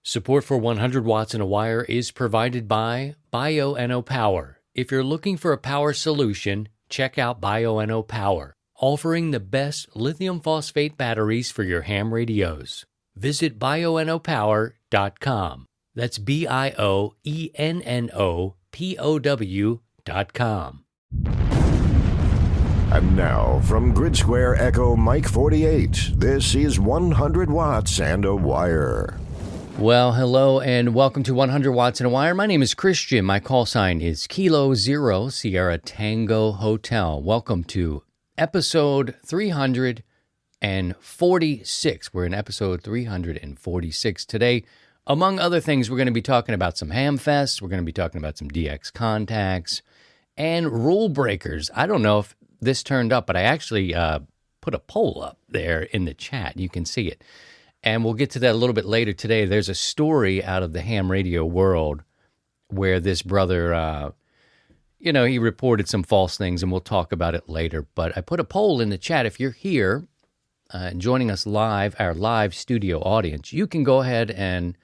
Support for 100 Watts in a Wire is provided by Bioenno Power. If you're looking for a power solution, check out Bioenno Power, offering the best lithium phosphate batteries for your ham radios. Visit bioennopower.com. That's BIOENNOPOW.com. And now, from Grid Square Echo Mike 48, this is 100 Watts and a Wire. Well, hello and welcome to 100 Watts and a Wire. My name is Christian. My call sign is Kilo Zero Sierra Tango Hotel. Welcome to episode 346. We're in episode 346 today. Among other things, we're going to be talking about some Hamfests. We're going to be talking about some DX contacts and rule breakers. I don't know if this turned up, but I actually put a poll up there in the chat. You can see it. And we'll get to that a little bit later today. There's a story out of the ham radio world where this brother, he reported some false things, and we'll talk about it later. But I put a poll in the chat. If you're here and joining us live, our live studio audience, you can go ahead and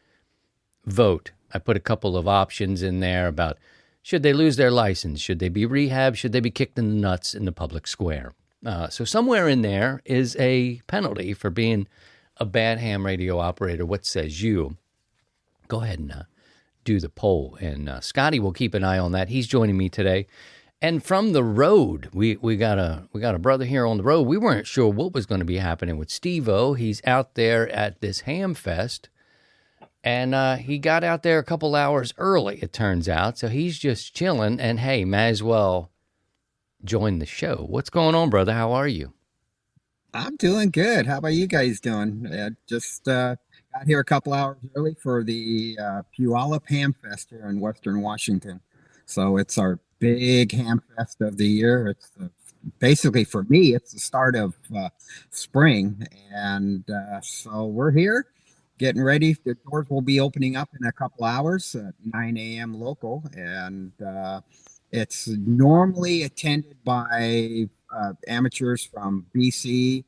vote. I put a couple of options in there about should they lose their license? Should they be rehabbed? Should they be kicked in the nuts in the public square? So somewhere in there is a penalty for being a bad ham radio operator. What says you? Go ahead and do the poll. And Scotty will keep an eye on that. He's joining me today. And from the road, we got a brother here on the road. We weren't sure what was going to be happening with Steve-O. He's out there at this Hamfest. And he got out there a couple hours early, it turns out. So he's just chilling. And hey, might as well join the show. What's going on, brother? How are you? I'm doing good. How about you guys doing? Just got here a couple hours early for the Puyallup Hamfest here in Western Washington. So it's our big Hamfest of the year. It's basically, for me, it's the start of spring. And so we're here getting ready. The doors will be opening up in a couple hours at 9 a.m. local. And it's normally attended by amateurs from BC,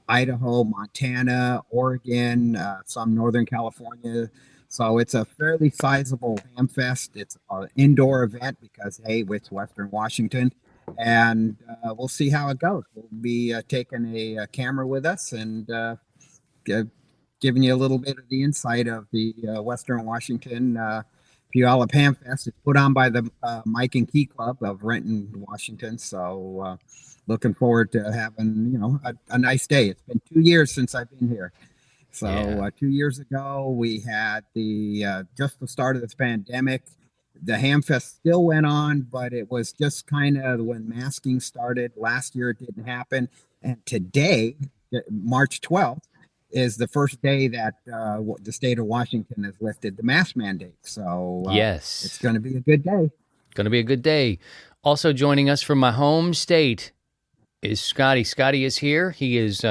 Idaho, Montana, Oregon, some Northern California. So it's a fairly sizable Hamfest. It's an indoor event because, hey, it's Western Washington. And we'll see how it goes. We'll be taking a camera with us and giving you a little bit of the insight of the Western Washington Puyallup Hamfest. It's put on by the Mike and Key Club of Renton, Washington. So looking forward to having, a nice day. It's been 2 years since I've been here. So 2 years ago, we had just the start of this pandemic. The Hamfest still went on, but it was just kind of when masking started. Last year, it didn't happen. And today, March 12th, is the first day that the state of Washington has lifted the mask mandate. So yes, it's going to be a good day. Going to be a good day. Also joining us from my home state is Scotty. Scotty is here. He is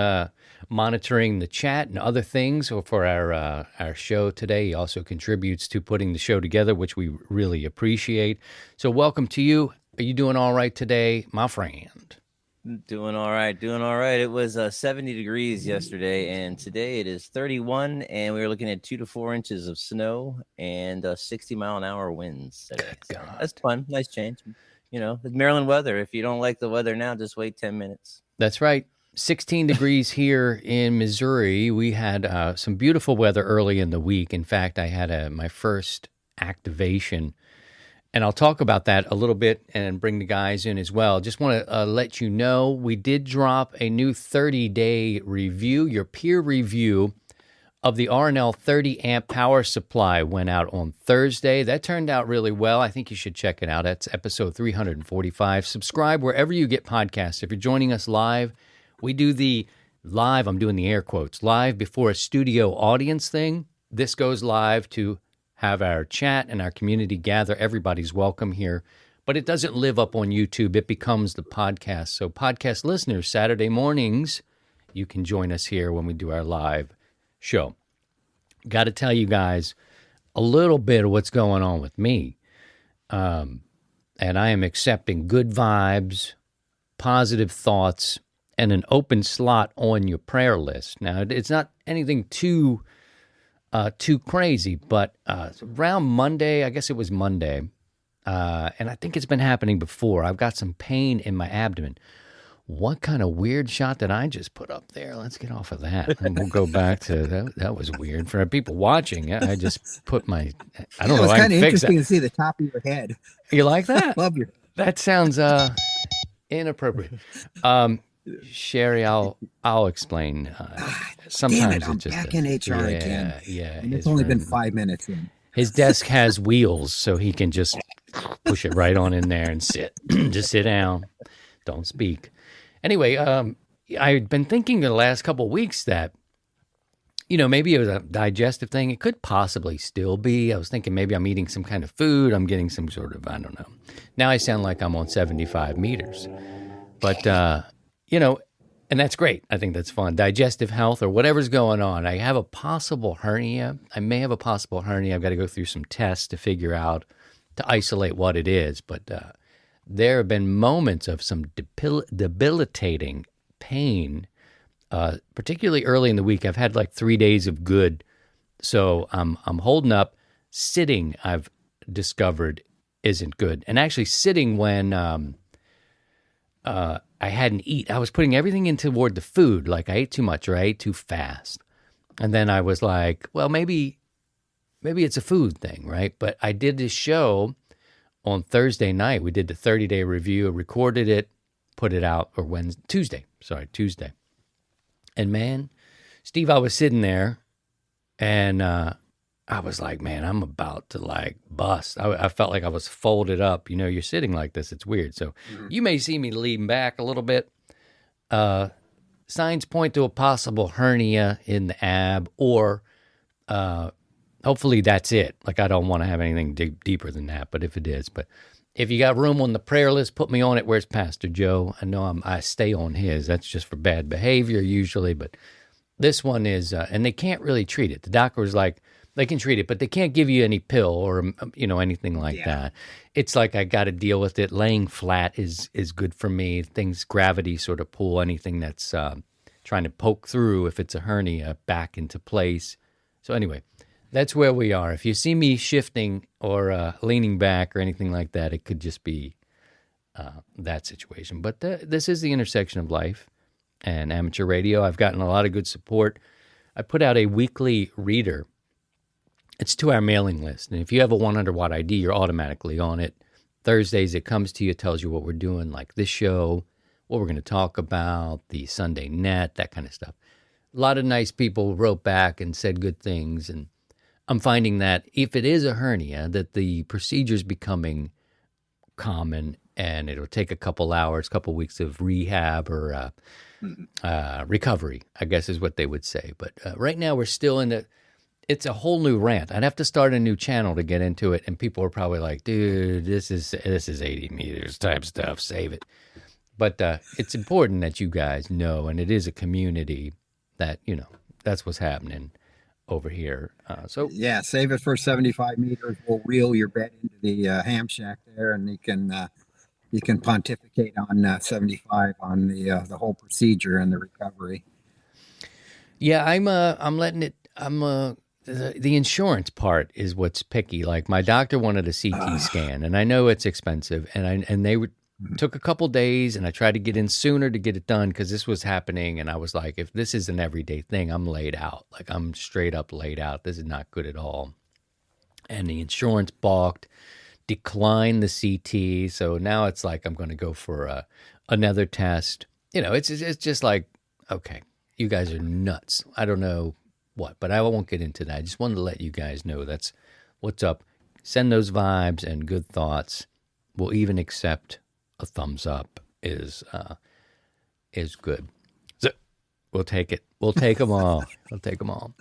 monitoring the chat and other things for our show today. He also contributes to putting the show together, which we really appreciate. So welcome to you. Are you doing all right today, my friend? Doing all right. It was 70 degrees yesterday, and today it is 31, and we were looking at 2 to 4 inches of snow and 60-mile-an-hour winds today. So that's fun. Nice change. It's Maryland weather. If you don't like the weather now, just wait 10 minutes. That's right. 16 degrees here in Missouri. We had some beautiful weather early in the week. In fact, I had my first activation. And I'll talk about that a little bit and bring the guys in as well. Just want to let you know, we did drop a new 30-day review. Your peer review of the R&L 30-amp power supply went out on Thursday. That turned out really well. I think you should check it out. That's episode 345. Subscribe wherever you get podcasts. If you're joining us live, we do the live, I'm doing the air quotes, live before a studio audience thing. This goes live to have our chat and our community gather. Everybody's welcome here, but it doesn't live up on YouTube. It becomes the podcast. So podcast listeners, Saturday mornings, you can join us here when we do our live show. Got to tell you guys a little bit of what's going on with me. And I am accepting good vibes, positive thoughts, and an open slot on your prayer list. Now, it's not anything too too crazy. But around Monday, I guess it was Monday, and I think it's been happening before. I've got some pain in my abdomen. What kind of weird shot did I just put up there? Let's get off of that. And we'll go back to that. That was weird. For people watching, I just put my, I don't know. It's I kind can of fix interesting that. to see the top of your head. You like that? Love your. That sounds inappropriate. Sherry, I'll explain. Sometimes Damn it, I'm it's just back in HR again. Yeah, And it's only been 5 minutes in. his desk has wheels, so he can just push it right on in there and sit. Just sit down. Don't speak. Anyway, I've been thinking the last couple of weeks that, maybe it was a digestive thing. It could possibly still be. I was thinking maybe I'm eating some kind of food. I'm getting some sort of, I don't know. Now I sound like I'm on 75 meters. But, and that's great. I think that's fun. Digestive health or whatever's going on. I have a possible hernia. I may have a possible hernia. I've got to go through some tests to figure out, to isolate what it is. But there have been moments of some debilitating pain, particularly early in the week. I've had like 3 days of good. So I'm holding up. Sitting, I've discovered, isn't good. And actually sitting when I hadn't eaten. I was putting everything in toward the food. Like I ate too much or I ate too fast. And then I was like, well, maybe it's a food thing, right? But I did this show on Thursday night. We did the 30-day review, recorded it, put it out, or Tuesday. And man, Steve, I was sitting there and I was like, man, I'm about to like bust. I felt like I was folded up. You're sitting like this. It's weird. So you may see me lean back a little bit. Signs point to a possible hernia in the ab, or hopefully that's it. Like I don't want to have anything deeper than that, but if it is. But if you got room on the prayer list, put me on it. Where's Pastor Joe? I know I stay on his. That's just for bad behavior usually, but this one is, and they can't really treat it. The doctor was like, they can treat it, but they can't give you any pill or, anything like that. It's like I got to deal with it. Laying flat is good for me. Gravity sort of pull anything that's trying to poke through, if it's a hernia, back into place. So anyway, that's where we are. If you see me shifting or leaning back or anything like that, it could just be that situation. But this is the intersection of life and amateur radio. I've gotten a lot of good support. I put out a weekly reader. It's to our mailing list. And if you have a 100-watt ID, you're automatically on it. Thursdays, it comes to you, tells you what we're doing, like this show, what we're going to talk about, the Sunday net, that kind of stuff. A lot of nice people wrote back and said good things. And I'm finding that if it is a hernia, that the procedure's becoming common, and it'll take a couple hours, couple weeks of rehab or recovery, I guess is what they would say. But right now, we're still in it's a whole new rant. I'd have to start a new channel to get into it, and people are probably like, dude, this is 80 meters type stuff, save it. But it's important that you guys know, and it is a community that, that's what's happening over here. Yeah, save it for 75 meters. We'll reel your bed into the ham shack there, and you can pontificate on 75 on the whole procedure and the recovery. Yeah, I'm letting it, the insurance part is what's picky. Like my doctor wanted a CT scan, and I know it's expensive, and they took a couple days, and I tried to get in sooner to get it done because this was happening, and I was like, if this is an everyday thing, I'm laid out. Like I'm straight up laid out. This is not good at all. And the insurance balked, declined the CT, so now it's like I'm going to go for another test. It's just like, okay, you guys are nuts. I don't know what, but I won't get into that. I just wanted to let you guys know that's what's up. Send those vibes and good thoughts. We'll even accept a thumbs up is good. So we'll take it. We'll take them all. We'll take them all.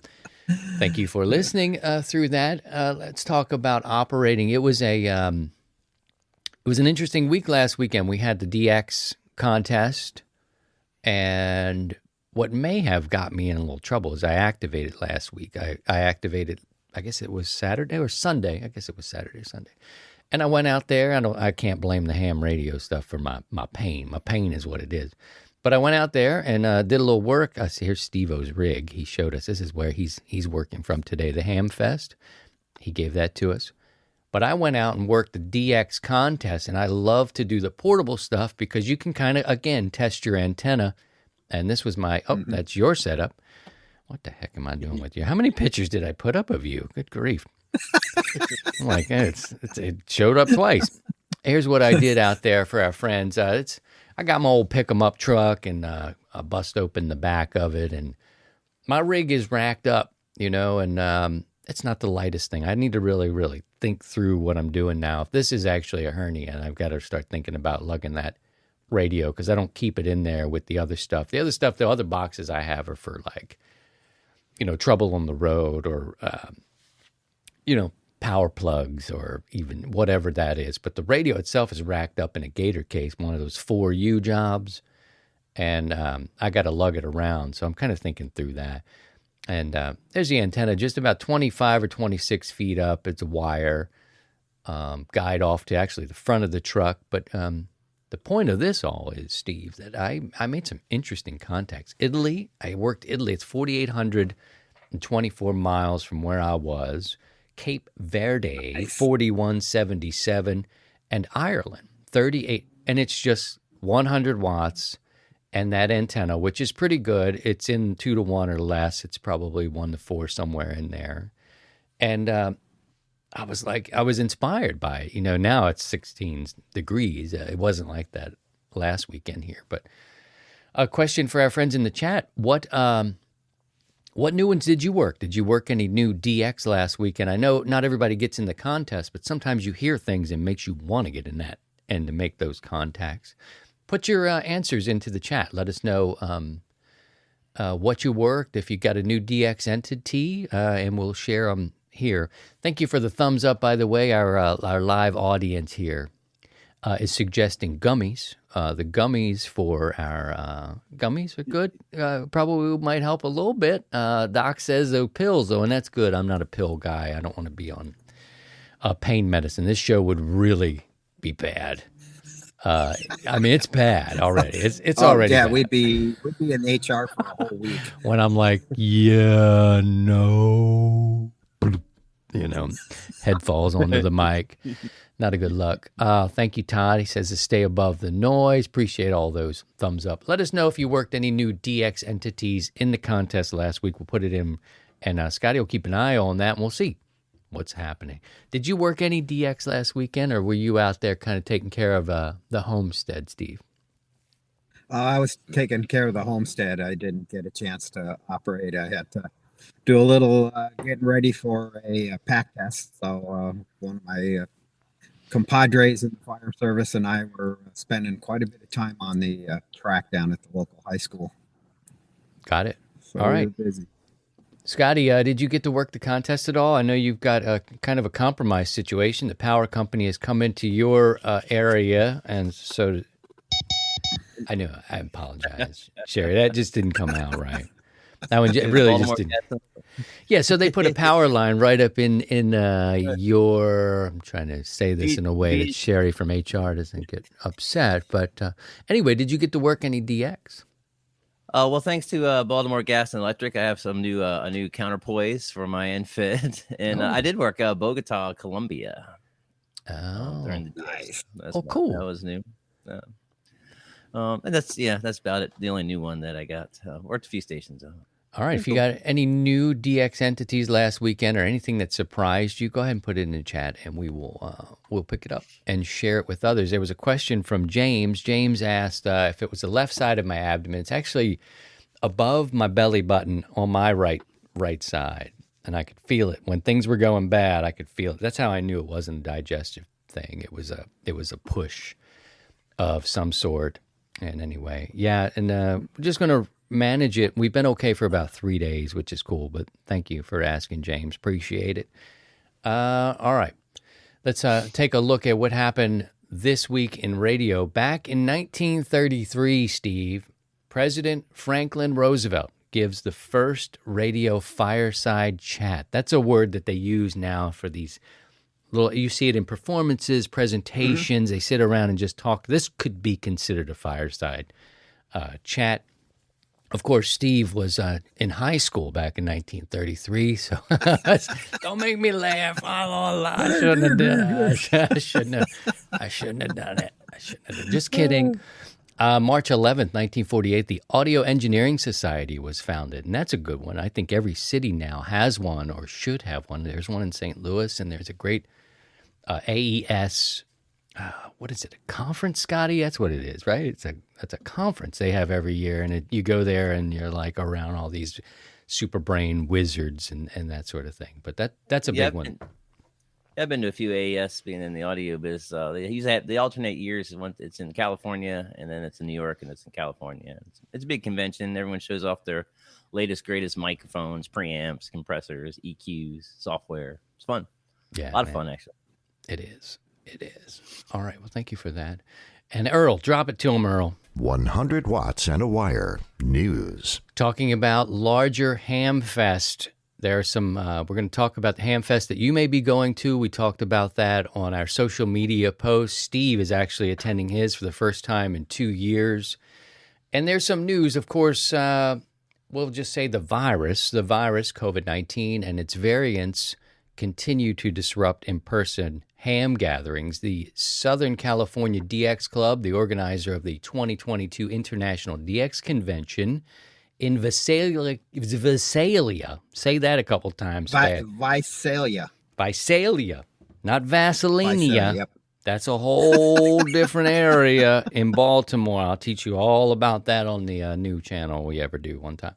Thank you for listening through that. Let's talk about operating. It was an interesting week last weekend. We had the DX contest, and what may have got me in a little trouble is I activated last week. I activated, I guess it was Saturday or Sunday. I guess it was Saturday or Sunday. And I went out there. I can't blame the ham radio stuff for my pain. My pain is what it is. But I went out there and did a little work. I see here's Steve-O's rig. He showed us. This is where he's working from today, the Hamfest. He gave that to us. But I went out and worked the DX contest, and I love to do the portable stuff because you can kind of, again, test your antenna. And this was my, that's your setup. What the heck am I doing with you? How many pictures did I put up of you? Good grief. I'm like, it showed up twice. Here's what I did out there for our friends. I got my old pick-em-up truck, and I bust open the back of it, and my rig is racked up, and it's not the lightest thing. I need to really, really think through what I'm doing now. If this is actually a hernia, and I've got to start thinking about lugging that radio because I don't keep it in there with the other stuff. The other boxes I have are for trouble on the road or, power plugs or even whatever that is. But the radio itself is racked up in a gator case, one of those 4U jobs. And I got to lug it around. So I'm kind of thinking through that. And there's the antenna, just about 25 or 26 feet up. It's a wire guide off to actually the front of the truck. But the point of this all is, Steve, that I made some interesting contacts. Italy, I worked Italy. It's 4,824 miles from where I was. Cape Verde, nice. 4177, and Ireland, 38. And it's just 100 watts. And that antenna, which is pretty good, it's in 2 to 1 or less. It's probably 1 to 4 somewhere in there. And I was inspired by it. Now it's 16 degrees. It wasn't like that last weekend here. But a question for our friends in the chat: What new ones did you work? Did you work any new DX last weekend? I know not everybody gets in the contest, but sometimes you hear things and makes you want to get in that and to make those contacts. Put your answers into the chat. Let us know what you worked, if you got a new DX entity, and we'll share them here. Thank you for the thumbs up, by the way. Our live audience here is suggesting gummies. The gummies for our gummies are good. Probably might help a little bit. Doc says the pills, though, and that's good. I'm not a pill guy. I don't want to be on pain medicine. This show would really be bad. It's bad already. It's already bad. we'd be in HR for a whole week. When I'm like, yeah, no, head falls onto the mic. Not a good luck. Thank you, Todd. He says to stay above the noise. Appreciate all those thumbs up. Let us know if you worked any new DX entities in the contest last week. We'll put it in, and Scotty will keep an eye on that, and we'll see what's happening. Did you work any DX last weekend, or were you out there kind of taking care of the homestead, Steve? I was taking care of the homestead. I didn't get a chance to operate. I had to do a little getting ready for a pack test. So one of my compadres in the fire service and I were spending quite a bit of time on the track down at the local high school. Got it. So all right. We were busy. Scotty, did you get to work the contest at all? I know you've got a kind of a compromised situation. The power company has come into your area, and so I apologize, Sherry. That just didn't come out right. That one really just didn't. Yeah, so they put a power line right up in your. I'm trying to say this in a way that Sherry from HR doesn't get upset. But anyway, did you get to work any DX? Well, thanks to Baltimore Gas and Electric, I have some new a new counterpoise for my infit, and I did work Bogota, Colombia. During the nice. Cool. That was new. And that's about it. The only new one that I got. Worked a few stations. All right. If you got any new DX entities last weekend or anything that surprised you, go ahead and put it in the chat, and we will we'll pick it up and share it with others. There was a question from James. James asked if it was the left side of my abdomen. It's actually above my belly button on my right side, and I could feel it when things were going bad. I could feel it. That's how I knew it wasn't a digestive thing. It was a push of some sort. And anyway, yeah, and we're just going to manage it. We've been okay for about 3 days, which is cool, but thank you for asking, James. Appreciate it. All right. Let's take a look at what happened this week in radio. Back in 1933, Steve, President Franklin Roosevelt gives the first radio fireside chat. That's a word that they use now for these you see it in performances, presentations. Mm-hmm. They sit around and just talk. This could be considered a fireside chat. Of course, Steve was in high school back in 1933, so don't make me laugh. I shouldn't have done it. I shouldn't have done it. Just kidding. March 11th, 1948, the Audio Engineering Society was founded, and that's a good one. I think every city now has one or should have one. There's one in St. Louis, and there's a great AES. What is it? A conference, Scotty? That's what it is, right? That's a conference they have every year, and you go there and you're like around all these super brain wizards and that sort of thing. But that's a big one. I've been to a few AES being in the audio biz. They alternate years. It's in California, and then it's in New York, and it's in California. It's a big convention. Everyone shows off their latest, greatest microphones, preamps, compressors, EQs, software. It's fun. Yeah, a lot of fun, actually. It is. It is. All right. Well, thank you for that. And Earl, drop it to him, Earl. 100 watts and a wire. News. Talking about larger Hamfest. There are some, we're going to talk about the Hamfest that you may be going to. We talked about that on our social media posts. Steve is actually attending his for the first time in 2 years. And there's some news, of course, we'll just say the virus, COVID-19, and its variants continue to disrupt in-person ham gatherings. The Southern California DX Club, the organizer of the 2022 International DX Convention in Visalia. Say that a couple times. Visalia. Visalia, not Vaselinia. Visalia, yep. That's a whole different area in Baltimore. I'll teach you all about that on the new channel we ever do one time.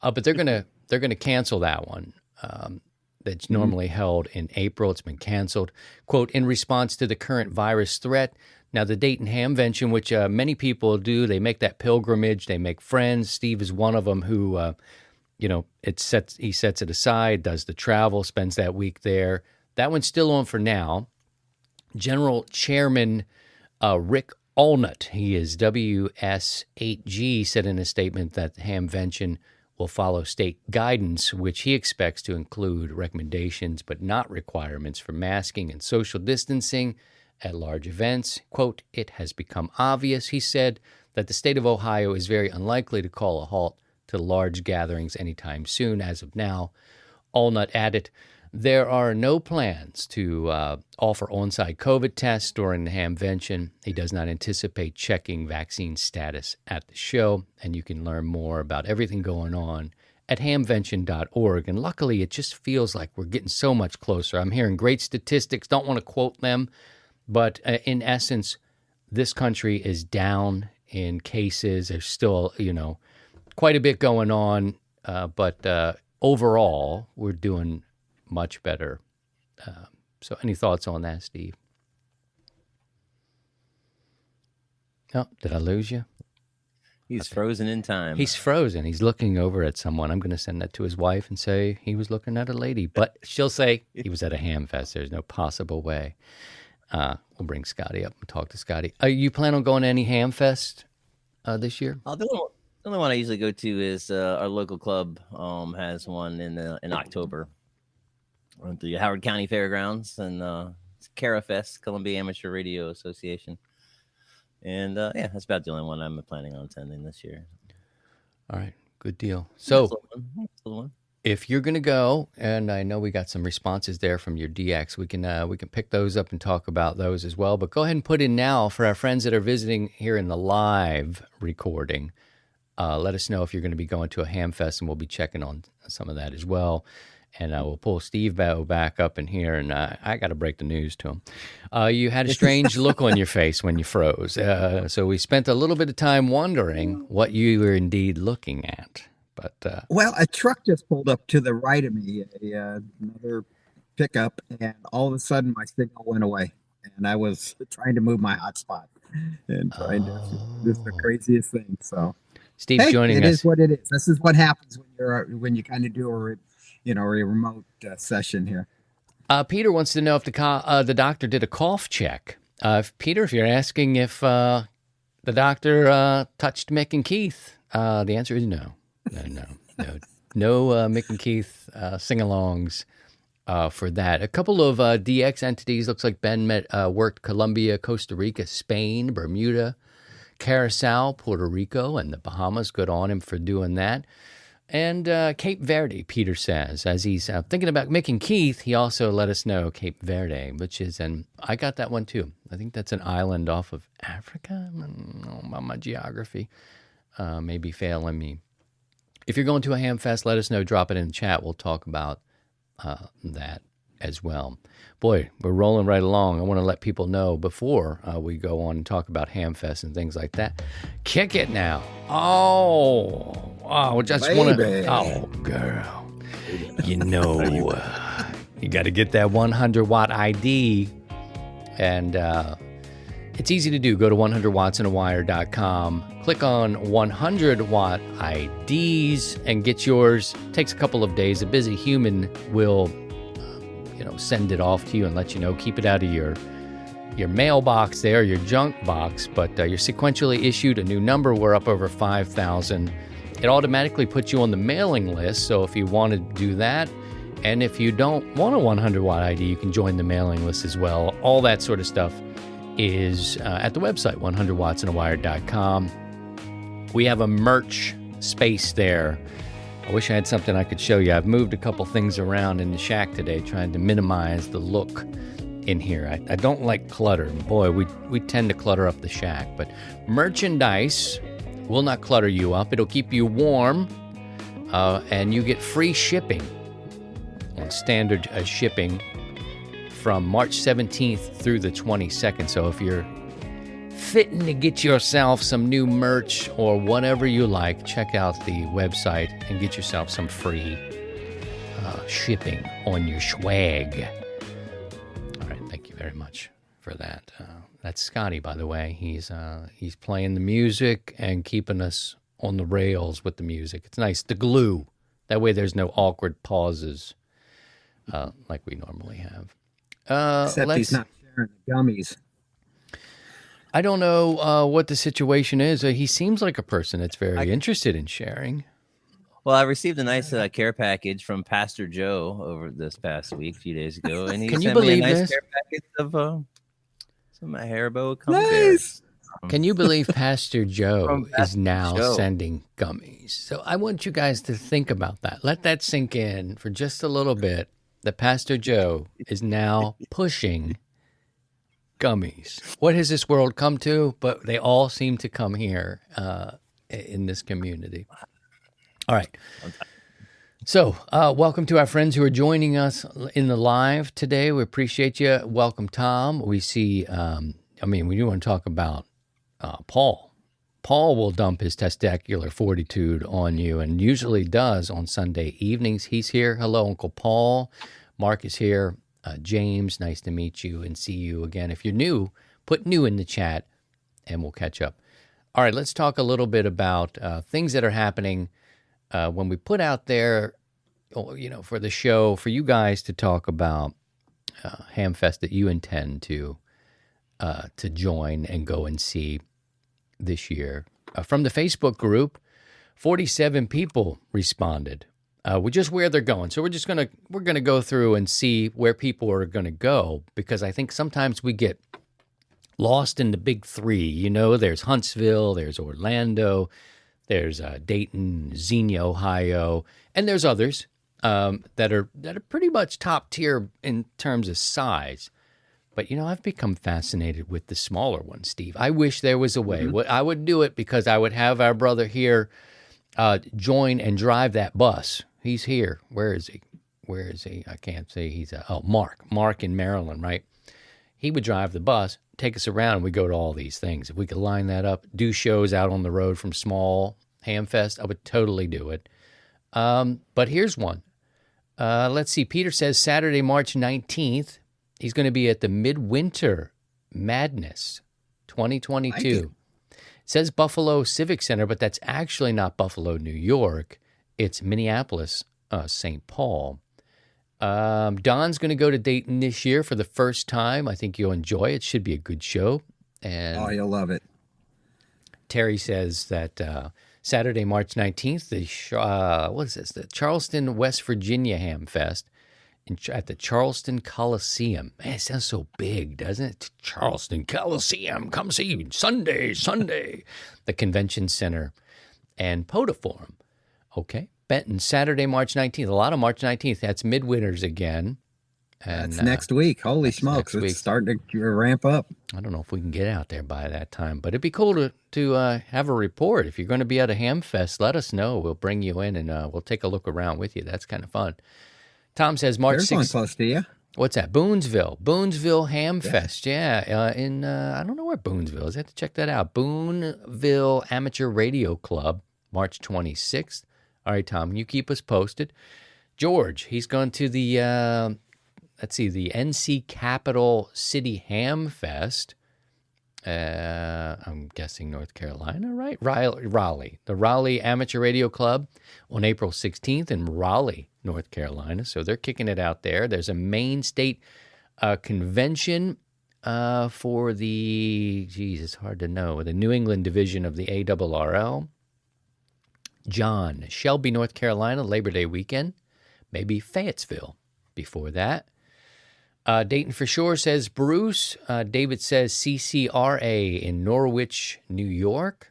But they're gonna cancel that one. That's normally held in April. It's been canceled. Quote, in response to the current virus threat. Now, the Dayton Hamvention, which many people do, they make that pilgrimage. They make friends. Steve is one of them who, he sets it aside, does the travel, spends that week there. That one's still on for now. General Chairman Rick Allnut, he is WS8G, said in a statement that the Hamvention will follow state guidance, which he expects to include recommendations but not requirements for masking and social distancing at large events. Quote, it has become obvious, he said, that the state of Ohio is very unlikely to call a halt to large gatherings anytime soon. As of now, Allnut added, there are no plans to offer on-site COVID tests during the Hamvention. He does not anticipate checking vaccine status at the show, and you can learn more about everything going on at hamvention.org. And luckily, it just feels like we're getting so much closer. I'm hearing great statistics, don't want to quote them, but in essence, this country is down in cases. There's still, quite a bit going on, but overall, we're doing much better. So any thoughts on that, Steve? Oh, did I lose you? He's frozen in time. He's frozen. He's looking over at someone. I'm going to send that to his wife and say he was looking at a lady. But she'll say he was at a Hamfest. There's no possible way. We'll bring Scotty up and talk to Scotty. You plan on going to any Hamfest this year? The only one I usually go to is our local club has one in October. We're at the Howard County Fairgrounds, and it's CaraFest, Columbia Amateur Radio Association. And that's about the only one I'm planning on attending this year. All right, good deal. So if you're going to go, and I know we got some responses there from your DX, we can pick those up and talk about those as well. But go ahead and put in now for our friends that are visiting here in the live recording. Let us know if you're going to be going to a Hamfest, and we'll be checking on some of that as well. And we'll pull Steve back up in here, and I got to break the news to him. You had a strange look on your face when you froze. So we spent a little bit of time wondering what you were indeed looking at. But well, a truck just pulled up to the right of me, another pickup, and all of a sudden my signal went away. And I was trying to move my hotspot and trying to. This is the craziest thing. So, Steve's joining us. It is what it is. This is what happens when you kind of do a remote session here. Peter wants to know if the doctor did a cough check. Peter, if you're asking if the doctor touched Mick and Keith, the answer is no. No Mick and Keith sing-alongs for that. A couple of DX entities. Looks like Ben worked Colombia, Costa Rica, Spain, Bermuda, Curacao, Puerto Rico, and the Bahamas. Good on him for doing that. And Cape Verde, Peter says, as he's thinking about making Keith, he also let us know Cape Verde, which is, and I got that one too. I think that's an island off of Africa. I don't know about my geography. Maybe failing me. If you're going to a Hamfest, let us know. Drop it in the chat. We'll talk about that as well. Boy, we're rolling right along. I want to let people know before we go on and talk about Hamfest and things like that. Kick it now. Oh, just want to. Oh, girl. You know, you got to get that 100-watt ID. And it's easy to do. Go to 100wattsandawire.com. Click on 100-watt IDs and get yours. Takes a couple of days. A busy human will send it off to you and let you know. Keep it out of your mailbox there, your junk box, but you're sequentially issued a new number. We're up over 5,000. It automatically puts you on the mailing list, so if you want to do that, and if you don't want a 100-watt ID, you can join the mailing list as well. All that sort of stuff is at the website, 100wattsandawire.com. We have a merch space there. I wish I had something I could show you. I've moved a couple things around in the shack today, trying to minimize the look in here. I don't like clutter. Boy, we tend to clutter up the shack. But merchandise will not clutter you up. It'll keep you warm, and you get free shipping on standard shipping from March 17th through the 22nd. So if you're fitting to get yourself some new merch or whatever you like, check out the website and get yourself some free shipping on your swag. All right, thank you very much for that. That's Scotty, by the way. He's playing the music and keeping us on the rails with the music. It's nice, the glue. That way there's no awkward pauses like we normally have. Except he's not sharing the gummies. I don't know what the situation is. He seems like a person that's very interested in sharing. Well, I received a nice care package from Pastor Joe over this past week, a few days ago, and he Can you sent me a believe nice this? care package of some of my Haribo gummy bears. Can you believe Pastor Joe is now Joe. sending gummies? So I want you guys to think about that. Let that sink in for just a little bit, that Pastor Joe is now pushing gummies. What has this world come to? But they all seem to come here in this community. All right. So welcome to our friends who are joining us in the live today. We appreciate you. Welcome, Tom. We see, we do want to talk about Paul. Paul will dump his testicular fortitude on you, and usually does on Sunday evenings. He's here. Hello, Uncle Paul. Mark is here. James, nice to meet you and see you again. If you're new, put new in the chat and we'll catch up. All right, let's talk a little bit about things that are happening when we put out there, for the show, for you guys to talk about Hamfest that you intend to join and go and see this year. From the Facebook group, 47 people responded. Just where they're going. So we're gonna go through and see where people are gonna go, because I think sometimes we get lost in the big three. There's Huntsville, there's Orlando, there's Dayton, Xenia, Ohio, and there's others that are pretty much top tier in terms of size. But I've become fascinated with the smaller ones, Steve. I wish there was a way. Mm-hmm. I would do it because I would have our brother here join and drive that bus. He's here. Where is he? I can't say he's Mark in Maryland, right? He would drive the bus, take us around, and we go to all these things. If we could line that up, do shows out on the road from small Hamfest, I would totally do it. But here's one. Let's see. Peter says Saturday, March 19th, he's going to be at the Midwinter Madness 2022. It says Buffalo Civic Center, but that's actually not Buffalo, New York. It's Minneapolis, St. Paul. Don's going to go to Dayton this year for the first time. I think you'll enjoy it. Should be a good show. And you'll love it. Terry says that Saturday, March 19th, the Charleston, West Virginia Hamfest at the Charleston Coliseum. Man, it sounds so big, doesn't it? Charleston Coliseum, come see Sunday. The Convention Center and POTA Forum. Okay. Benton, Saturday, March 19th. A lot of March 19th. That's midwinters again. And That's next week. Holy smokes. next week. It's starting to ramp up. I don't know if we can get out there by that time, but it'd be cool to have a report. If you're going to be at a Hamfest, let us know. We'll bring you in and we'll take a look around with you. That's kind of fun. Tom says March 6th. There's one close to you. What's that? Boonville Hamfest. Yeah. I don't know where Boonville is. I have to check that out. Boonville Amateur Radio Club, March 26th. All right, Tom, you keep us posted. George, he's going to the, the NC Capital City Hamfest. I'm guessing North Carolina, right? Raleigh. The Raleigh Amateur Radio Club on April 16th in Raleigh, North Carolina. So they're kicking it out there. There's a Maine State convention for it's hard to know, the New England division of the ARRL. John, Shelby, North Carolina, Labor Day weekend. Maybe Fayetteville before that. Dayton for sure, says Bruce. David says CCRA in Norwich, New York.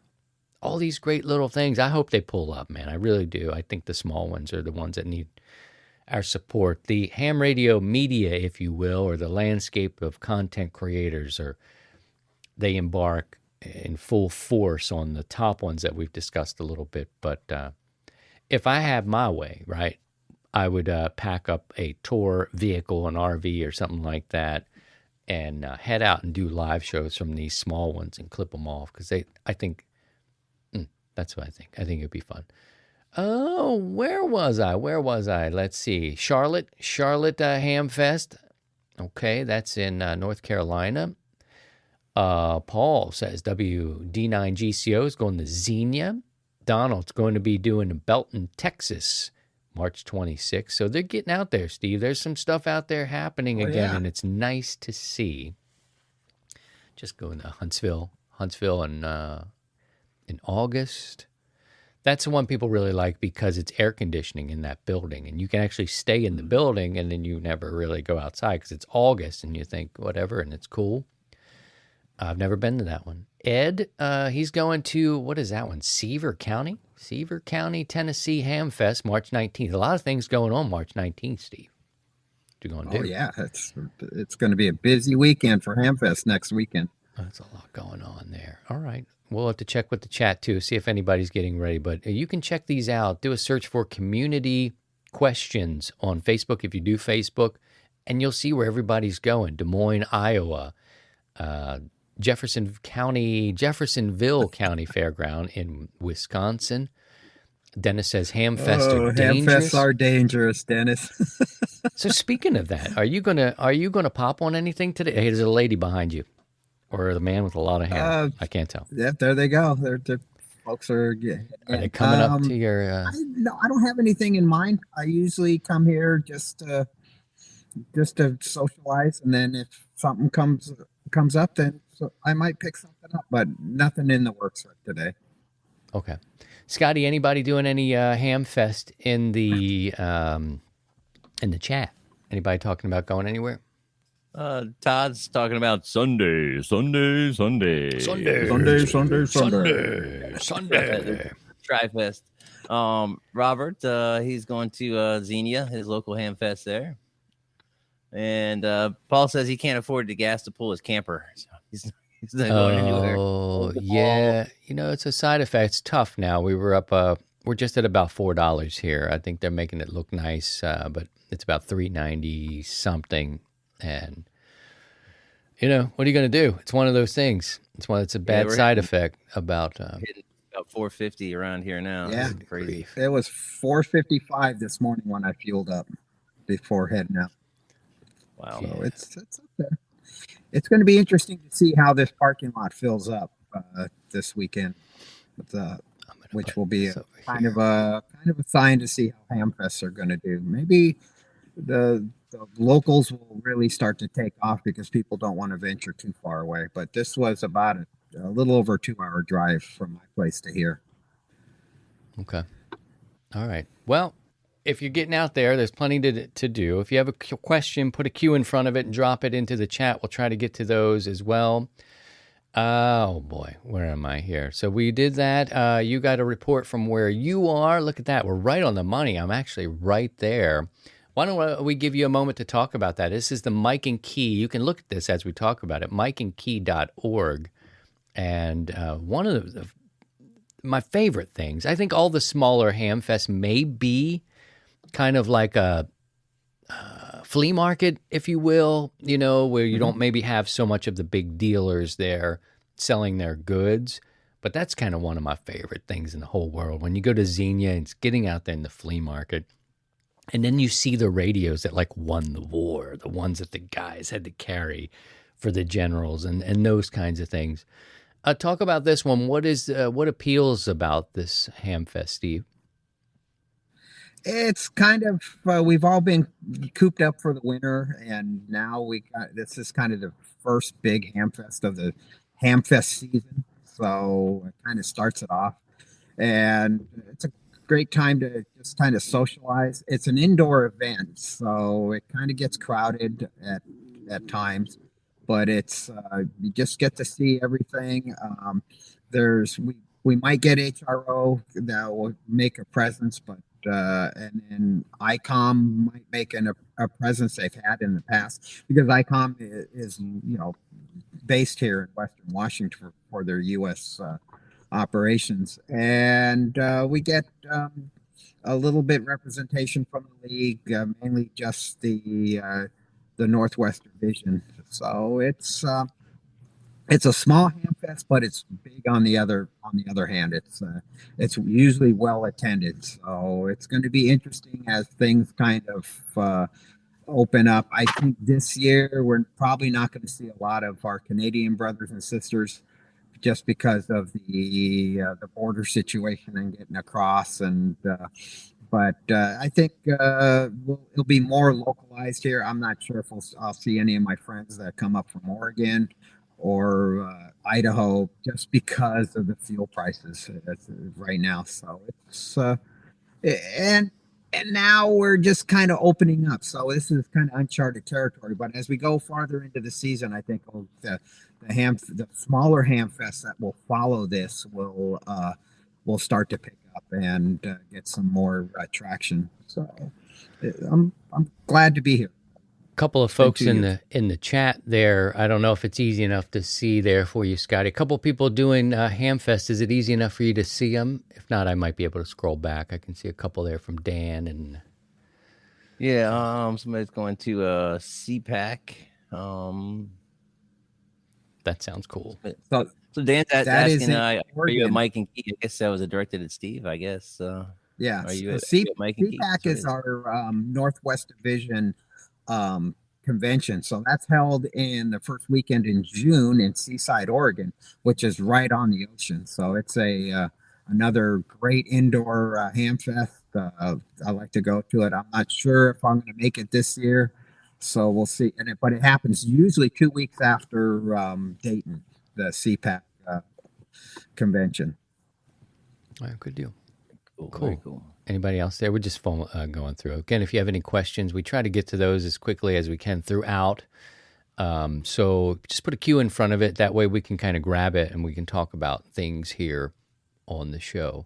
All these great little things. I hope they pull up, man. I really do. I think the small ones are the ones that need our support. The ham radio media, if you will, or the landscape of content creators, they embark in full force on the top ones that we've discussed a little bit. But if I had my way, right, I would pack up a tour vehicle, an RV or something like that, and head out and do live shows from these small ones and clip them off because that's what I think. I think it'd be fun. Oh, where was I? Let's see. Charlotte Hamfest. Okay, that's in North Carolina. Paul says WD9GCO is going to Xenia. Donald's going to be doing Belton, Texas, March 26th. So they're getting out there, Steve. There's some stuff out there happening again, and it's nice to see. Just going to Huntsville in August. That's the one people really like because it's air conditioning in that building, and you can actually stay in the building, and then you never really go outside because it's August, and you think whatever, and it's cool. I've never been to that one. Ed, he's going to, what is that one? Sevier County, Tennessee Hamfest, March 19th. A lot of things going on March 19th, Steve. What you going to do? Oh, yeah. It's going to be a busy weekend for Hamfest next weekend. That's a lot going on there. All right. We'll have to check with the chat, too, see if anybody's getting ready. But you can check these out. Do a search for community questions on Facebook if you do Facebook, and you'll see where everybody's going. Des Moines, Iowa, Jeffersonville County Fairground in Wisconsin. Dennis says Hamfests are dangerous. Hamfests are dangerous, Dennis. So speaking of that, are you gonna pop on anything today? Hey, there's a lady behind you, or the man with a lot of hair. I can't tell. Yep, there they go. They're folks are. Are they coming up to your? No, I don't have anything in mind. I usually come here just to socialize, and then if something comes up, then I might pick something up, but nothing in the works for today. Okay. Scotty, anybody doing any Hamfest in the chat? Anybody talking about going anywhere? Todd's talking about Sunday. Tri-Fest. Robert, he's going to Xenia, his local Hamfest there. And Paul says he can't afford the gas to pull his camper. So he's not going anywhere. Oh, yeah. It's a side effect. It's tough now. We're just at about $4 here. I think they're making it look nice, but it's about $3.90 something. And, what are you going to do? It's one of those things. It's a bad side effect about $4.50 around here now. Yeah, crazy. It was $4.55 this morning when I fueled up before heading out. Wow. So it's up there. It's going to be interesting to see how this parking lot fills up this weekend, which will be kind of a sign to see how Hamfests are going to do. Maybe the locals will really start to take off because people don't want to venture too far away. But this was about a little over a 2-hour drive from my place to here. Okay. All right. Well, if you're getting out there, there's plenty to do. If you have a question, put a Q in front of it and drop it into the chat. We'll try to get to those as well. Oh, boy. Where am I here? So we did that. You got a report from where you are. Look at that. We're right on the money. I'm actually right there. Why don't we give you a moment to talk about that? This is the Mike and Key. You can look at this as we talk about it, mikeandkey.org. And one of my favorite things, I think all the smaller Hamfests may be kind of like a flea market, if you will, where you don't maybe have so much of the big dealers there selling their goods. But that's kind of one of my favorite things in the whole world. When you go to Xenia, it's getting out there in the flea market. And then you see the radios that like won the war, the ones that the guys had to carry for the generals and those kinds of things. Talk about this one. What appeals about this Hamfest, Steve? It's kind of we've all been cooped up for the winter, and now this is kind of the first big Hamfest of the Hamfest season. So it kind of starts it off, and it's a great time to just kind of socialize. It's an indoor event, so it kind of gets crowded at times, but it's you just get to see everything. We might get HRO that will make a presence, but and then ICOM might make a presence they've had in the past, because ICOM is based here in Western Washington for their U.S. Operations, and we get a little bit representation from the league, mainly just the Northwest Division. So it's a small Hamfest, but it's big on the other hand. It's usually well attended, so it's going to be interesting as things kind of open up. I think this year we're probably not going to see a lot of our Canadian brothers and sisters, just because of the border situation and getting across. But I think it'll be more localized here. I'm not sure if I'll see any of my friends that come up from Oregon or Idaho, just because of the fuel prices right now. So it's and now we're just kind of opening up. So this is kind of uncharted territory. But as we go farther into the season, I think the smaller Hamfests that will follow this will start to pick up and get some more traction. So I'm glad to be here. Couple of folks in the chat there. I don't know if it's easy enough to see there for you, Scotty. A couple people doing Hamfest. Is it easy enough for you to see them? If not, I might be able to scroll back. I can see a couple there from Dan and. Yeah, somebody's going to CPAC. That sounds cool. So Dan's asking, are you at Mike and Key? I guess that was directed at Steve, I guess. Yeah. Are you at Mike and Key? CPAC is our Northwest Division convention. So that's held in the first weekend in June in Seaside, Oregon, which is right on the ocean. So it's another great indoor Hamfest. I like to go to it. I'm not sure if I'm going to make it this year, so we'll see. But it happens usually 2 weeks after Dayton, the CPAC convention. All right, good deal. Cool. Very cool. Anybody else there? We're just going through. Again, if you have any questions, we try to get to those as quickly as we can throughout. So just put a Q in front of it. That way we can kind of grab it and we can talk about things here on the show.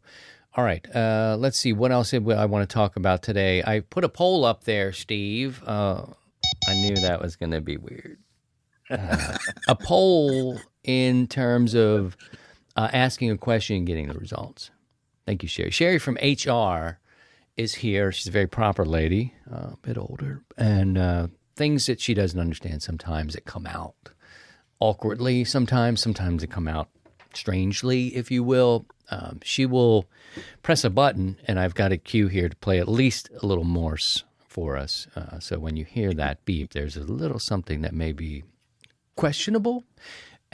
All right. Let's see. What else did I want to talk about today? I put a poll up there, Steve. I knew that was going to be weird. A poll in terms of asking a question and getting the results. Thank you, Sherry. Sherry from HR is here. She's a very proper lady, a bit older, and things that she doesn't understand sometimes that come out awkwardly sometimes they come out strangely, if you will. She will press a button, and I've got a cue here to play at least a little Morse for us. So when you hear that beep, there's a little something that may be questionable.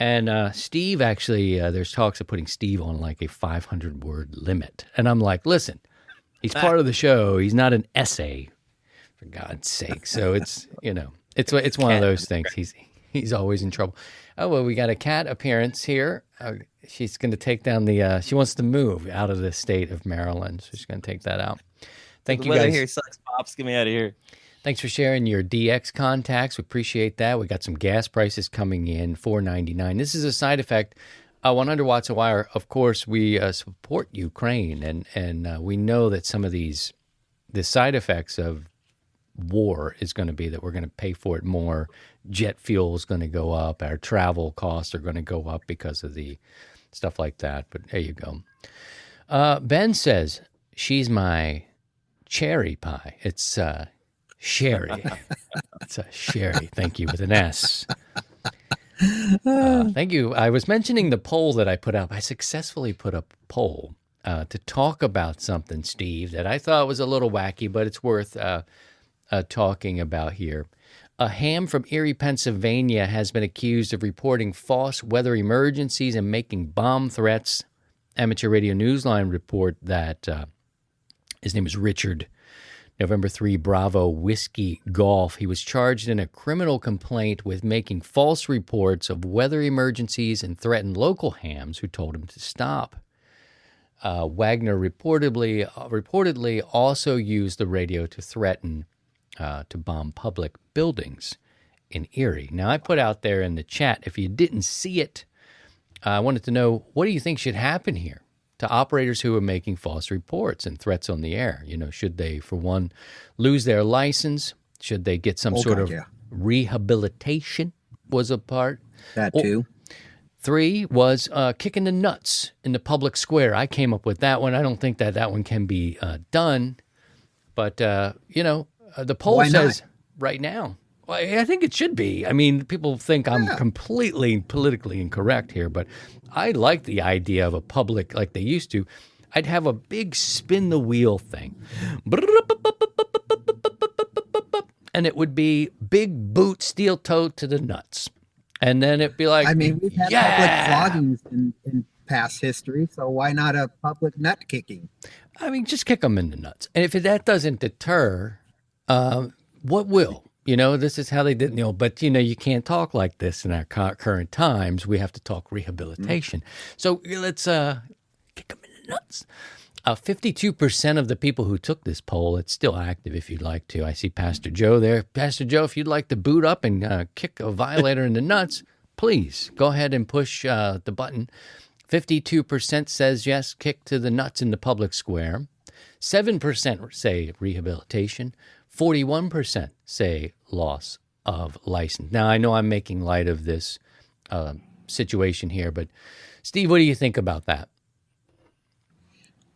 And Steve, actually, there's talks of putting Steve on like a 500-word limit. And I'm like, listen, he's part of the show. He's not an essay, for God's sake. So it's, it's one of those things. He's always in trouble. Oh, well, we got a cat appearance here. She's going to take down she wants to move out of the state of Maryland. So she's going to take that out. Thank The you weather guys. here sucks, Pops. Get me out of here. Thanks for sharing your DX contacts. We appreciate that. We got some gas prices coming in, $4.99. This is a side effect. 100 watts of wire. Of course, we support Ukraine, and we know that some of the side effects of war is going to be that we're going to pay for it more. Jet fuel is going to go up. Our travel costs are going to go up because of the stuff like that. But there you go. Ben says, she's my cherry pie. It's sherry. It's a sherry. Thank you, with an S. Thank you. I was mentioning the poll that I put up. I successfully put up a poll to talk about something, Steve, that I thought was a little wacky, but it's worth talking about here. A ham from Erie, Pennsylvania has been accused of reporting false weather emergencies and making bomb threats. Amateur Radio Newsline report that his name is Richard, November 3, Bravo, Whiskey Golf. He was charged in a criminal complaint with making false reports of weather emergencies and threatened local hams who told him to stop. Wagner reportedly also used the radio to threaten to bomb public buildings in Erie. Now, I put out there in the chat, if you didn't see it, I wanted to know, what do you think should happen here to operators who are making false reports and threats on the air? You know, should they, for one, lose their license? Should they get some sort of rehabilitation, was a part? That too. 3 was kicking the nuts in the public square. I came up with that one. I don't think that one can be done. But, you know, the poll says right now, well, I think it should be. I mean, people think I'm completely politically incorrect here, but I like the idea of a public, like they used to. I'd have a big spin the wheel thing. And it would be big boot, steel toe to the nuts. And then it'd be like, I mean, we've had public floggings in past history, so why not a public nut kicking? I mean, just kick them in the nuts. And if that doesn't deter, what will? You know, this is how they did, but, you can't talk like this in our current times. We have to talk rehabilitation. So let's kick them in the nuts. 52% of the people who took this poll, it's still active if you'd like to. I see Pastor Joe there. Pastor Joe, if you'd like to boot up and kick a violator in the nuts, please go ahead and push the button. 52% says yes, kick to the nuts in the public square. 7% say rehabilitation. 41% say loss of license. Now, I know I'm making light of this situation here, but Steve, what do you think about that?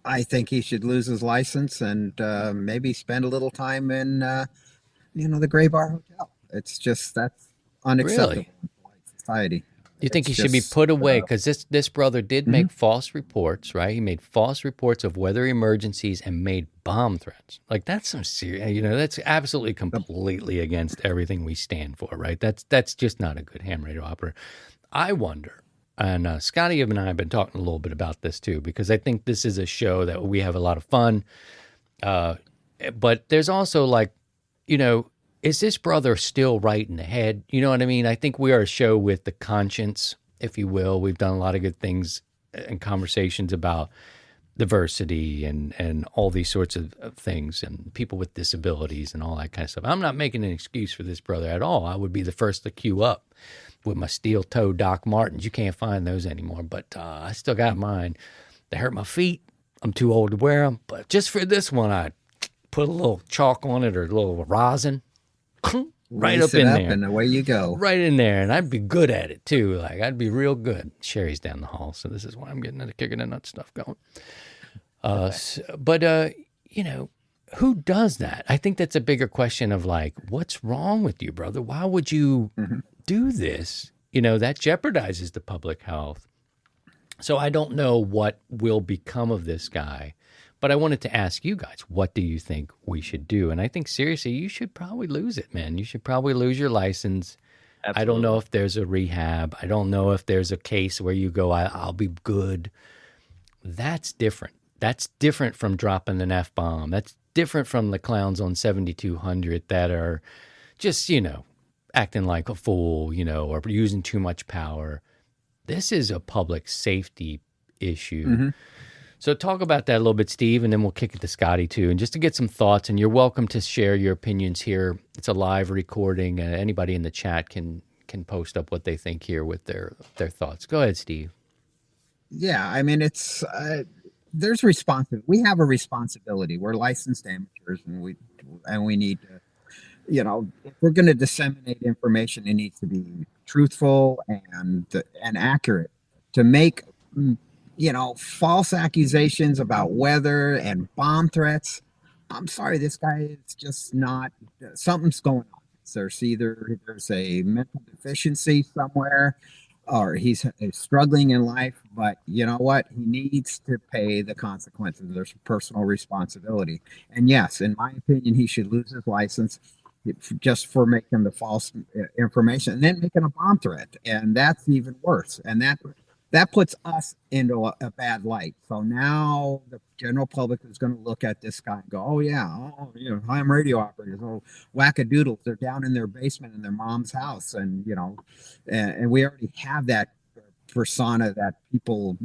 I think he should lose his license and maybe spend a little time in, the Gray Bar Hotel. It's just, that's unacceptable in polite society. You think he should be put away? Because this brother did make false reports, right? He made false reports of weather emergencies and made bomb threats. Like, that's some serious, that's absolutely completely against everything we stand for, right? That's just not a good ham radio operator. I wonder, and Scotty and I have been talking a little bit about this too, because I think this is a show that we have a lot of fun. But there's also is this brother still right in the head? You know what I mean? I think we are a show with the conscience, if you will. We've done a lot of good things and conversations about diversity and all these sorts of things and people with disabilities and all that kind of stuff. I'm not making an excuse for this brother at all. I would be the first to queue up with my steel toe Doc Martens. You can't find those anymore, but I still got mine. They hurt my feet. I'm too old to wear them. But just for this one, I put a little chalk on it or a little rosin. Right up in there, and away you go. Right in there, and I'd be good at it too. Like, I'd be real good. Sherry's down the hall, so this is why I'm getting the kicking the nut stuff going. But who does that? I think that's a bigger question of what's wrong with you, brother? Why would you do this? That jeopardizes the public health. So I don't know what will become of this guy. But I wanted to ask you guys, what do you think we should do? And I think, seriously, you should probably lose it, man. You should probably lose your license. Absolutely. I don't know if there's a rehab. I don't know if there's a case where you go, I'll be good. That's different. That's different from dropping an F-bomb. That's different from the clowns on 7200 that are just, acting like a fool, or using too much power. This is a public safety issue. So talk about that a little bit, Steve, and then we'll kick it to Scotty too, and just to get some thoughts. And you're welcome to share your opinions here. It's a live recording. Anybody in the chat can post up what they think here with their thoughts. Go ahead, Steve. Yeah, I mean, there's responsibility. We have a responsibility. We're licensed amateurs, and we need to, if we're going to disseminate information, it needs to be truthful and accurate. To make false accusations about weather and bomb threats, I'm sorry, this guy is just not. Something's going on. There's a mental deficiency somewhere, or he's struggling in life. But you know what? He needs to pay the consequences. There's personal responsibility. And yes, in my opinion, he should lose his license just for making the false information and then making a bomb threat. And that's even worse. And that puts us into a bad light. So now the general public is going to look at this guy and go, "Oh yeah, ham radio operators, oh wackadoodles, they're down in their basement in their mom's house," and and we already have that persona that people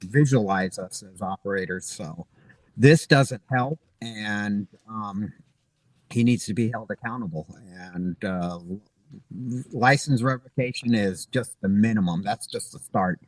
visualize us as operators. So this doesn't help, and he needs to be held accountable. And license revocation is just the minimum. That's just the start.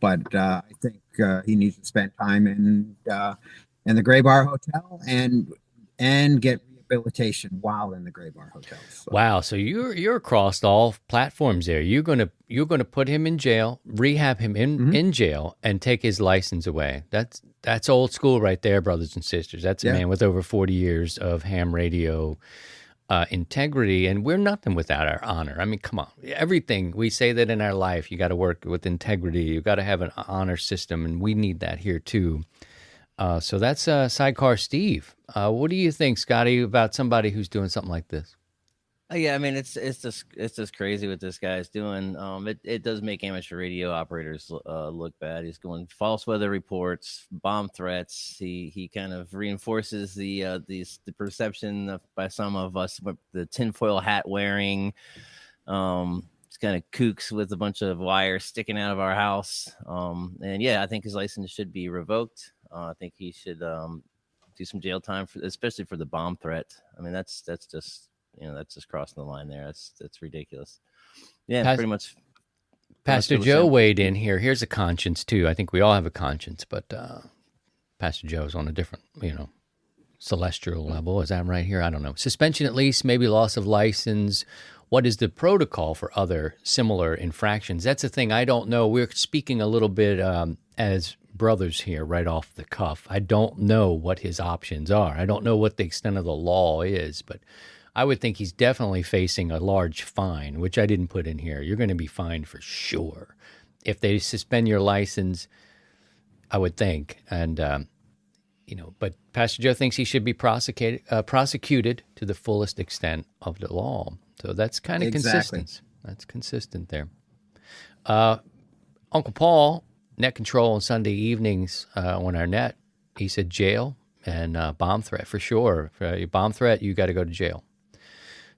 But I think he needs to spend time in the Gray Bar Hotel and get rehabilitation while in the Gray Bar Hotel. So. Wow, so you're across all platforms there. You're gonna put him in jail, rehab him in jail, and take his license away. That's old school right there, brothers and sisters. That's a man with over 40 years of ham radio integrity, and we're nothing without our honor. I mean, come on. Everything, we say that in our life, you got to work with integrity. You got to have an honor system, and we need that here too. So that's Sidecar Steve. What do you think, Scotty, about somebody who's doing something like this? Yeah, I mean, it's just crazy what this guy's doing. It does make amateur radio operators look bad. He's going false weather reports, bomb threats. He kind of reinforces the perception by some of us with the tinfoil hat wearing. It's kind of kooks with a bunch of wires sticking out of our house. And yeah, I think his license should be revoked. I think he should do some jail time especially for the bomb threat. I mean, that's just. That's just crossing the line there. That's ridiculous. Yeah, pretty much. Pastor Joe weighed in here. Here's a conscience too. I think we all have a conscience, but Pastor Joe's on a different, celestial level. Is that right here? I don't know. Suspension at least, maybe loss of license. What is the protocol for other similar infractions? That's the thing I don't know. We're speaking a little bit as brothers here right off the cuff. I don't know what his options are. I don't know what the extent of the law is, but I would think he's definitely facing a large fine, which I didn't put in here. You're going to be fined for sure. If they suspend your license, I would think. And, but Pastor Joe thinks he should be prosecuted to the fullest extent of the law. So that's kind of consistent. That's consistent there. Uncle Paul, net control on Sunday evenings on our net, he said jail and bomb threat for sure. For a bomb threat, you got to go to jail.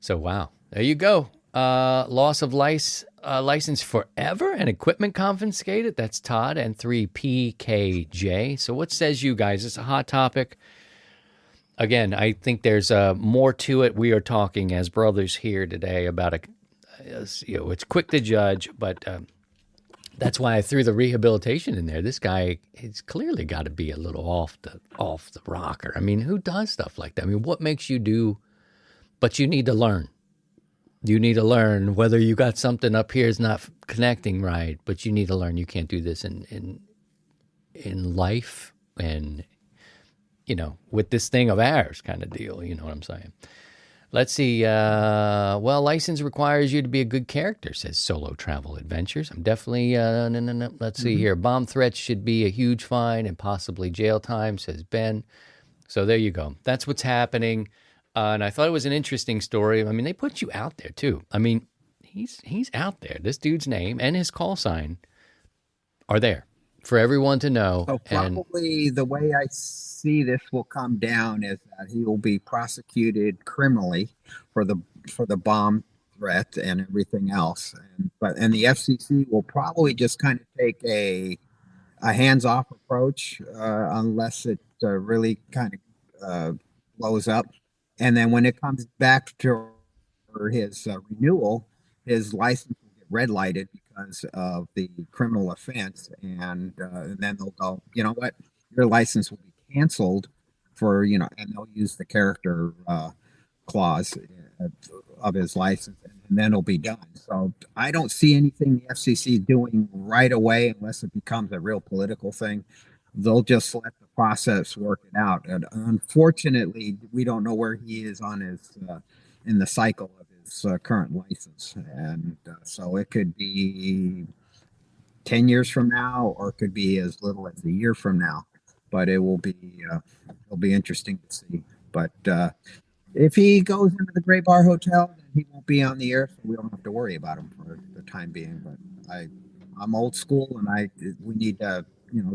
So, wow. There you go. Loss of license forever and equipment confiscated. That's Todd and 3PKJ. So what says you guys? It's a hot topic. Again, I think there's more to it. We are talking as brothers here today about it's quick to judge, but that's why I threw the rehabilitation in there. This guy has clearly got to be a little off the rocker. I mean, who does stuff like that? I mean, what makes you do? But you need to learn. You need to learn whether you got something up here is not connecting right. But you need to learn you can't do this in life and with this thing of ours kind of deal. You know what I'm saying? Let's see. License requires you to be a good character, says Solo Travel Adventures. I'm definitely no. Let's see here. Bomb threats should be a huge fine and possibly jail time, says Ben. So there you go. That's what's happening. And I thought it was an interesting story. I mean, they put you out there too. I mean, he's out there. This dude's name and his call sign are there for everyone to know. So probably the way I see this will come down is that he will be prosecuted criminally for the bomb threat and everything else. And the FCC will probably just kind of take a a hands-off approach unless it really kind of blows up. And then when it comes back to his renewal, his license will get red lighted because of the criminal offense, and then they'll go, you know what, your license will be canceled for, and they'll use the character clause of his license, and then it'll be done. So I don't see anything the FCC doing right away unless it becomes a real political thing. They'll just let the process work it out. And unfortunately, we don't know where he is on his in the cycle of his current license, and so it could be 10 years from now, or it could be as little as a year from now. But it'll be interesting to see. But if he goes into the Gray Bar Hotel, then he won't be on the air, so we don't have to worry about him for the time being. But I'm old school, and we need to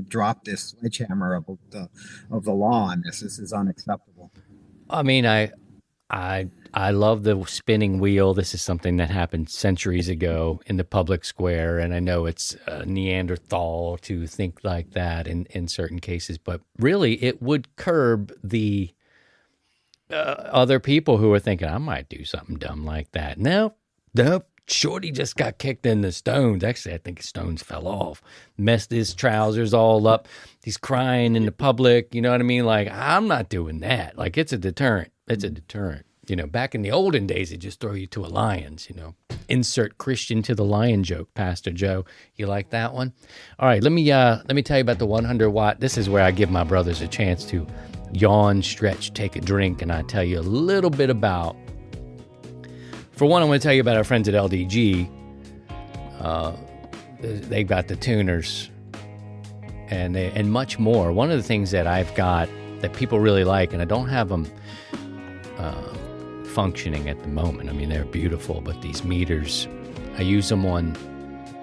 drop this sledgehammer of the law on this. This is unacceptable. I mean, I love the spinning wheel. This is something that happened centuries ago in the public square, and I know it's Neanderthal to think like that in certain cases, but really it would curb the other people who are thinking, I might do something dumb like that. No, Shorty just got kicked in the stones. Actually, I think his stones fell off. Messed his trousers all up. He's crying in the public. You know what I mean? Like, I'm not doing that. Like, it's a deterrent. It's a deterrent. Back in the olden days, they just throw you to a lion's, Insert Christian to the lion joke, Pastor Joe. You like that one? All right, let me tell you about the 100 watt. This is where I give my brothers a chance to yawn, stretch, take a drink, and I tell you a little bit about. For one, I want to tell you about our friends at LDG. They've got the tuners and much more. One of the things that I've got that people really like, and I don't have them functioning at the moment. I mean, they're beautiful, but these meters, I use them on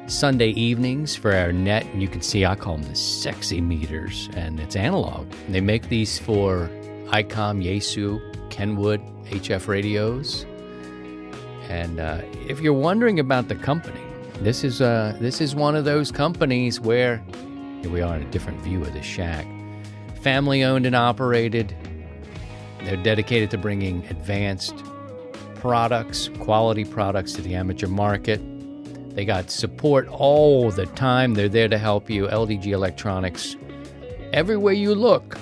Sunday evenings for our net, and you can see I call them the sexy meters, and it's analog. And they make these for ICOM, Yaesu, Kenwood, HF radios. And if you're wondering about the company, this is one of those companies where, here we are in a different view of the shack, family owned and operated. They're dedicated to bringing advanced products, quality products to the amateur market. They got support all the time. They're there to help you. LDG Electronics. Everywhere you look,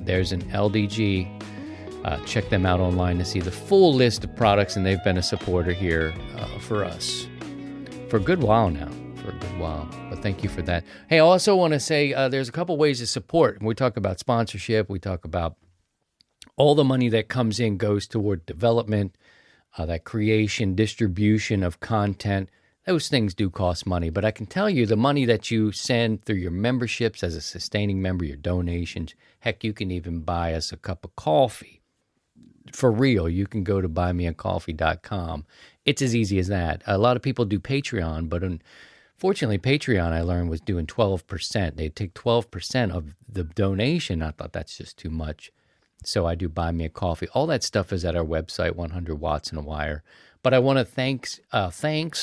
there's an LDG. Check them out online to see the full list of products, and they've been a supporter here for us for a good while now. But thank you for that. Hey, I also want to say there's a couple ways to support. We talk about sponsorship. We talk about all the money that comes in goes toward development, that creation, distribution of content. Those things do cost money, but I can tell you the money that you send through your memberships as a sustaining member, your donations, heck, you can even buy us a cup of coffee. For real, you can go to buymeacoffee.com. It's as easy as that. A lot of people do Patreon, but unfortunately, Patreon, I learned, was doing 12%. They take 12% of the donation. I thought that's just too much. So I do Buy Me a Coffee. All that stuff is at our website, 100 Watts and a Wire. But I want to thanks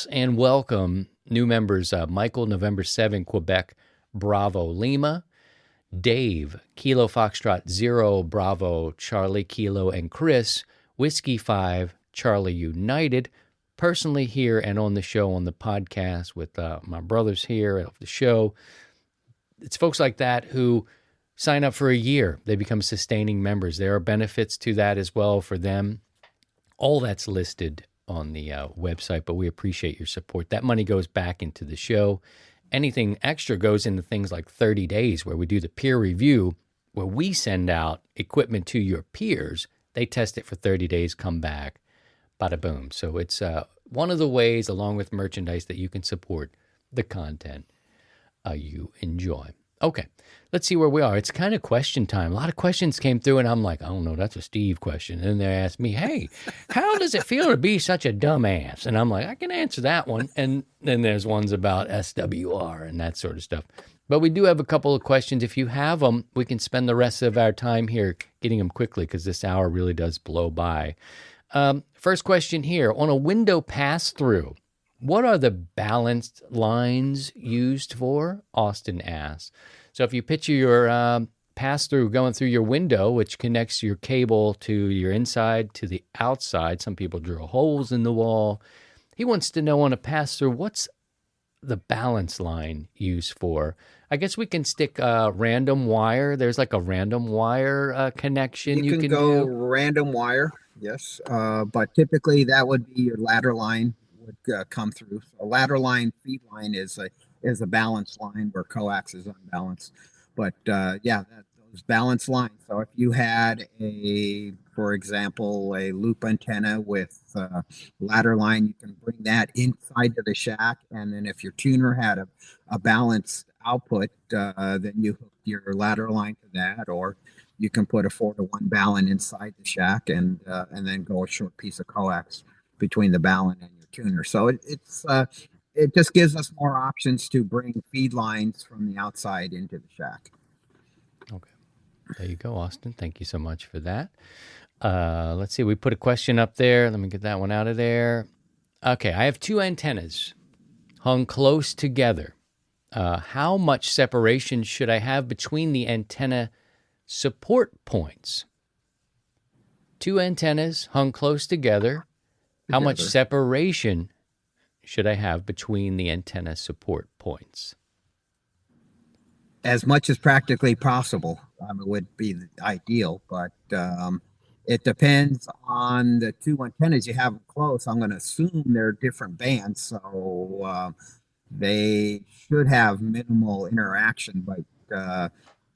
and welcome new members, Michael, November 7, Quebec, Bravo, Lima, Dave, Kilo Foxtrot 0, Bravo, Charlie, Kilo, and Chris, Whiskey 5, Charlie United, personally here and on the show, on the podcast with my brothers here of the show. It's folks like that who sign up for a year. They become sustaining members. There are benefits to that as well for them. All that's listed on the website, but we appreciate your support. That money goes back into the show. Anything extra goes into things like 30 days where we do the peer review, where we send out equipment to your peers. They test it for 30 days, come back, bada boom. So it's one of the ways, along with merchandise, that you can support the content you enjoy. Okay, let's see where we are. It's kind of question time. A lot of questions came through, and I'm like, I don't know, that's a Steve question. And then they asked me, hey, how does it feel to be such a dumbass? And I'm like, I can answer that one. And then there's ones about SWR and that sort of stuff. But we do have a couple of questions. If you have them, we can spend the rest of our time here getting them quickly because this hour really does blow by. First question here. On a window pass-through, What are the balanced lines used for? Austin asks. So if you picture your pass through going through your window, which connects your cable to your inside to the outside, some people drill holes in the wall. He wants to know on a pass through, what's the balance line used for? I guess we can stick a random wire. There's like a random wire connection You you can can go do. random wire, yes, but typically that would be your ladder line would come through. So ladder line, feed line is a balanced line where coax is unbalanced. But yeah, those balanced lines. So if you had for example, a loop antenna with ladder line, you can bring that inside to the shack, and then if your tuner had a balanced output, then you hook your ladder line to that, or you can put a 4-to-1 balun inside the shack and then go a short piece of coax between the balun and your tuner. So it just gives us more options to bring feed lines from the outside into the shack. Okay. There you go, Austin. Thank you so much for that. Let's see. We put a question up there. Let me get that one out of there. Okay. I have two antennas hung close together. How much separation should I have between the antenna support points? Two antennas hung close together. How much separation should I have between the antenna support points? As much as practically possible, would be the ideal, but it depends on the two antennas you have close. I'm going to assume they're different bands, so they should have minimal interaction, but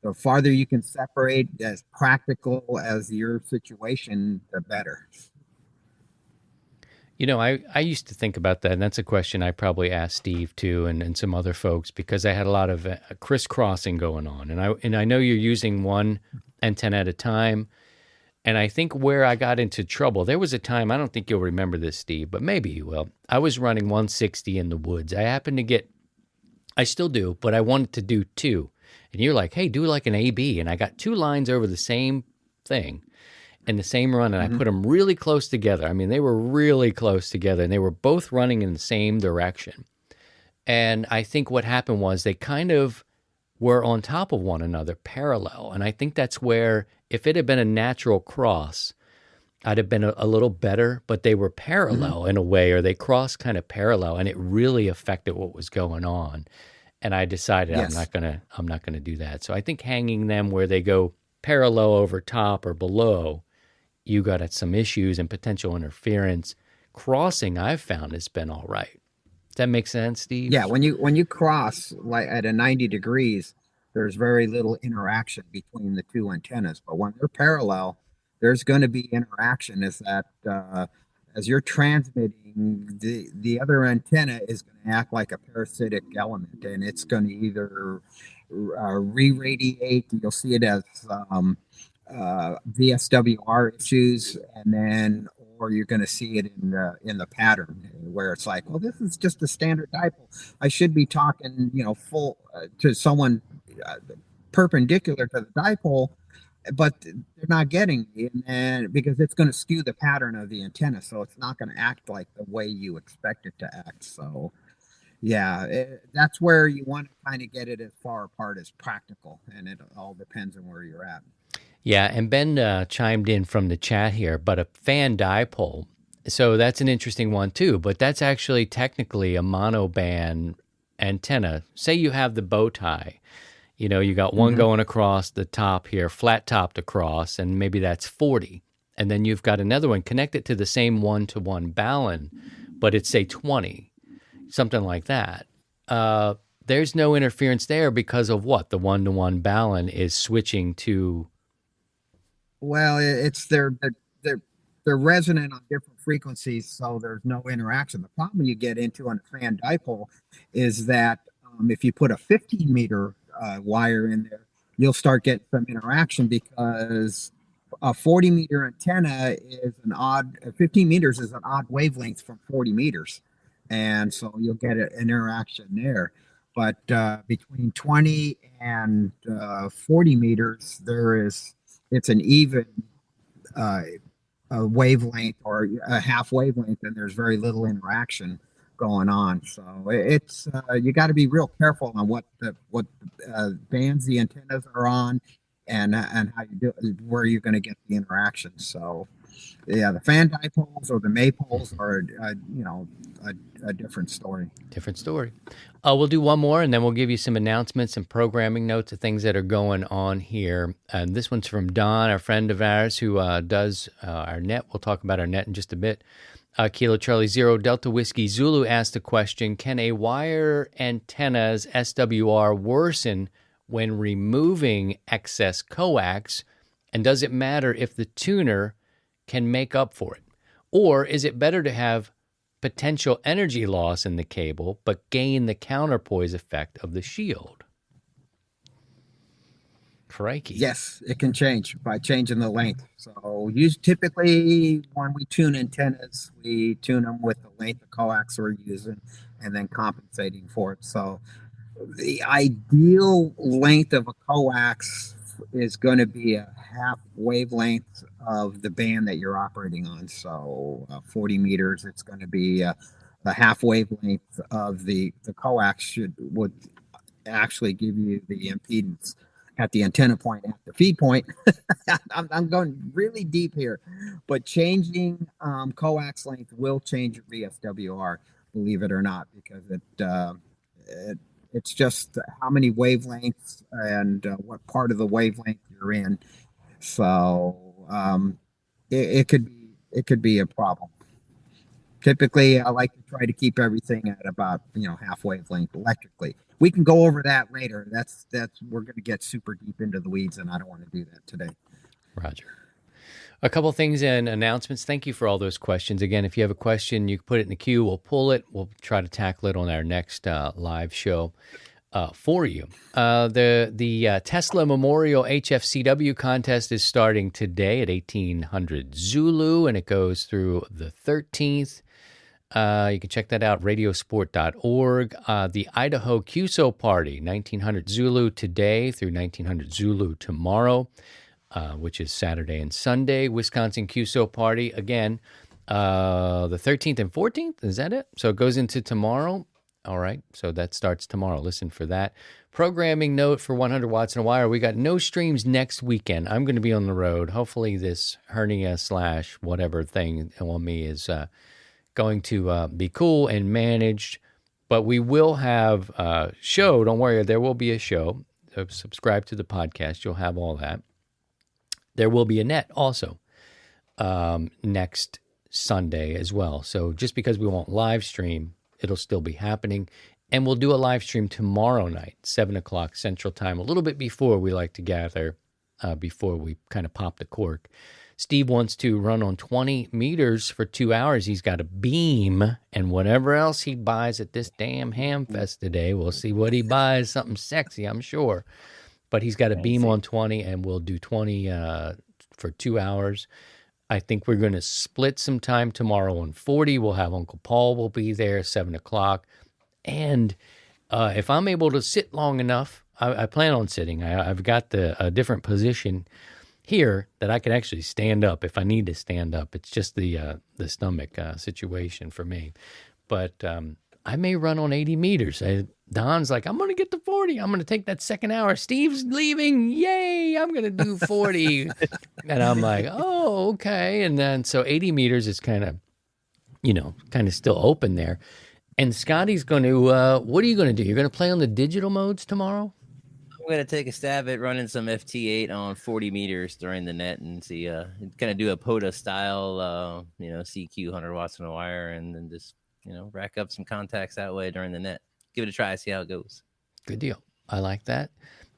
the farther you can separate, as practical as your situation, the better. You know, I used to think about that, and that's a question I probably asked Steve too, and some other folks, because I had a lot of crisscrossing going on, and I know you're using one antenna at a time, and I think where I got into trouble, there was a time, I don't think you'll remember this, Steve, but maybe you will. I was running 160 in the woods. I still do, but I wanted to do two, and you're like, hey, do like an AB, and I got two lines over the same thing in the same run, and I put them really close together. I mean, they were really close together, and they were both running in the same direction. And I think what happened was they kind of were on top of one another, parallel. And I think that's where, if it had been a natural cross, I'd have been a little better, but they were parallel in a way, or they crossed kind of parallel, and it really affected what was going on. And I decided Yes. I'm not gonna do that. So I think hanging them where they go parallel over top or below, you got some issues and potential interference. Crossing, I've found, has been all right. Does that make sense, Steve? Yeah, when you cross like at a 90 degrees, there's very little interaction between the two antennas. But when they're parallel, there's going to be interaction. Is that as you're transmitting, the other antenna is going to act like a parasitic element, and it's going to either re-radiate. You'll see it as VSWR issues, and then or you're going to see it in the pattern where it's like, well, this is just a standard dipole. I should be talking, full to someone perpendicular to the dipole, but they're not getting me, and because it's going to skew the pattern of the antenna, so it's not going to act like the way you expect it to act. So yeah, that's where you want to kind of get it as far apart as practical, and it all depends on where you're at. Yeah, and Ben chimed in from the chat here, but a fan dipole. So that's an interesting one too, but that's actually technically a monoband antenna. Say you have the bow tie. You got one going across the top here, flat topped across, and maybe that's 40. And then you've got another one connected to the same 1-to-1 balun, but it's, say, 20, something like that. There's no interference there because of what? The 1-to-1 balun is switching to. Well, it's they're resonant on different frequencies, so there's no interaction. The problem you get into on a fan dipole is that if you put a 15-meter wire in there, you'll start getting some interaction because a 40-meter antenna is 15 meters is an odd wavelength from 40 meters. And so you'll get an interaction there. But between 20 and 40 meters, it's an even a wavelength or a half wavelength, and there's very little interaction going on. So it's you got to be real careful on what bands the antennas are on, and how you do where you're going to get the interaction. So yeah, the fan dipoles or the maypoles are a different story. Different story. We'll do one more, and then we'll give you some announcements and programming notes of things that are going on here. And this one's from Don, a friend of ours who does our net. We'll talk about our net in just a bit. Kilo Charlie Zero Delta Whiskey Zulu asked the question, can a wire antenna's SWR worsen when removing excess coax? And does it matter if the tuner can make up for it? Or is it better to have potential energy loss in the cable, but gain the counterpoise effect of the shield? Crikey. Yes, it can change by changing the length. So typically when we tune antennas, we tune them with the length of coax we're using and then compensating for it. So the ideal length of a coax is going to be a half wavelength of the band that you're operating on. So 40 meters, it's going to be the half wavelength of the coax would actually give you the impedance at the antenna point at the feed point. I'm going really deep here, but changing coax length will change your VSWR, believe it or not, because it's just how many wavelengths and what part of the wavelength you're in. So it could be a problem. Typically, I like to try to keep everything at about half wavelength electrically. We can go over that later. That's we're going to get super deep into the weeds, and I don't want to do that today. Roger. A couple things and announcements. Thank you for all those questions. Again, if you have a question, you can put it in the queue. We'll pull it. We'll try to tackle it on our next live show for you. The Tesla Memorial HFCW contest is starting today at 1800 Zulu, and it goes through the 13th. You can check that out, radiosport.org. The Idaho QSO Party, 1900 Zulu today through 1900 Zulu tomorrow, which is Saturday and Sunday. Wisconsin QSO Party, again, the 13th and 14th, is that it? So it goes into tomorrow. All right, so that starts tomorrow. Listen for that. Programming note for 100 Watts in a Wire. We got no streams next weekend. I'm going to be on the road. Hopefully this hernia / whatever thing on me is going to be cool and managed, but we will have a show. Don't worry, there will be a show. Subscribe to the podcast. You'll have all that. There will be a net also next Sunday as well. So just because we won't live stream, it'll still be happening. And we'll do a live stream tomorrow night, 7 o'clock Central Time, a little bit before we like to gather, before we kind of pop the cork. Steve wants to run on 20 meters for 2 hours. He's got a beam and whatever else he buys at this damn Hamfest today. We'll see what he buys. Something sexy, I'm sure. But he's got a beam on 20, and we'll do 20 for 2 hours. I think we're going to split some time tomorrow on 40. We'll have Uncle Paul will be there, 7 o'clock. And if I'm able to sit long enough, I plan on sitting. I've got a different position here that I could actually stand up if I need to stand up. It's just the stomach situation for me. But I may run on 80 meters. Don's like, I'm going to get to 40. I'm going to take that second hour. Steve's leaving. Yay, I'm going to do 40. And I'm like, oh, okay. And then so 80 meters is kind of still open there. And Scotty's going to, what are you going to do? You're going to play on the digital modes tomorrow? I'm going to take a stab at running some FT8 on 40 meters during the net and see, kind of do a POTA style, CQ 100 watts in a wire, and then just, rack up some contacts that way during the net. Give it a try, see how it goes. Good deal. I like that.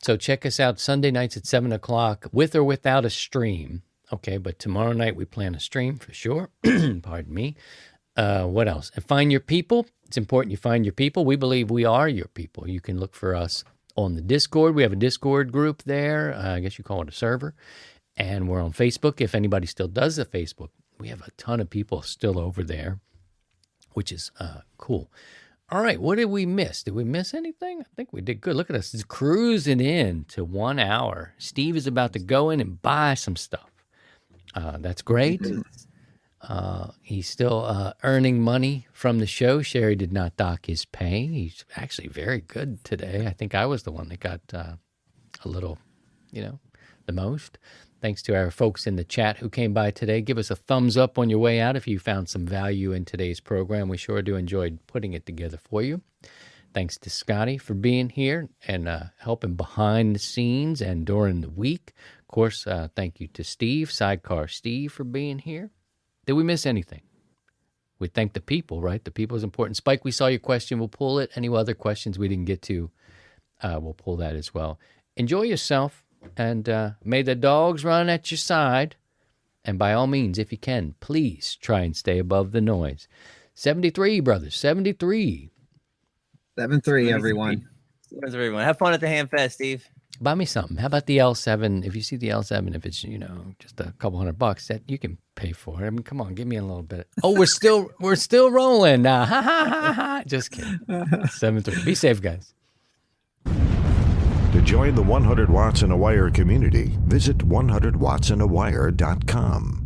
So check us out Sunday nights at 7 o'clock with or without a stream. Okay, but tomorrow night we plan a stream for sure. Pardon me. What else? And find your people. It's important you find your people. We believe we are your people. You can look for us on the Discord. We have a Discord group there. I guess you call it a server. And we're on Facebook. If anybody still does the Facebook, we have a ton of people still over there, which is cool. All right, what did we miss? Did we miss anything? I think we did good. Look at us. It's cruising in to 1 hour. Steve is about to go in and buy some stuff. That's great. He's still earning money from the show. Sherry did not dock his pay. He's actually very good today. I think I was the one that got a little, the most. Thanks to our folks in the chat who came by today. Give us a thumbs up on your way out if you found some value in today's program. We sure do enjoy putting it together for you. Thanks to Scotty for being here and helping behind the scenes and during the week. Of course, thank you to Steve, Sidecar Steve, for being here. Did we miss anything? We thank the people, right? The people is important. Spike, we saw your question. We'll pull it. Any other questions we didn't get to, we'll pull that as well. Enjoy yourself, and may the dogs run at your side. And by all means, if you can, please try and stay above the noise. 73, brothers, 73. 7-3, everyone. 7-3, everyone. Have fun at the Hamfest, Steve. Buy me something. How about the L7? If you see the L7, if it's, just a couple $100, that you can pay for it. I mean, come on, give me a little bit. Oh, we're still rolling now. Ha ha ha ha. Just kidding. 7-3. Be safe, guys. To join the 100 Watts in a Wire community, visit 100wattsindawire.com.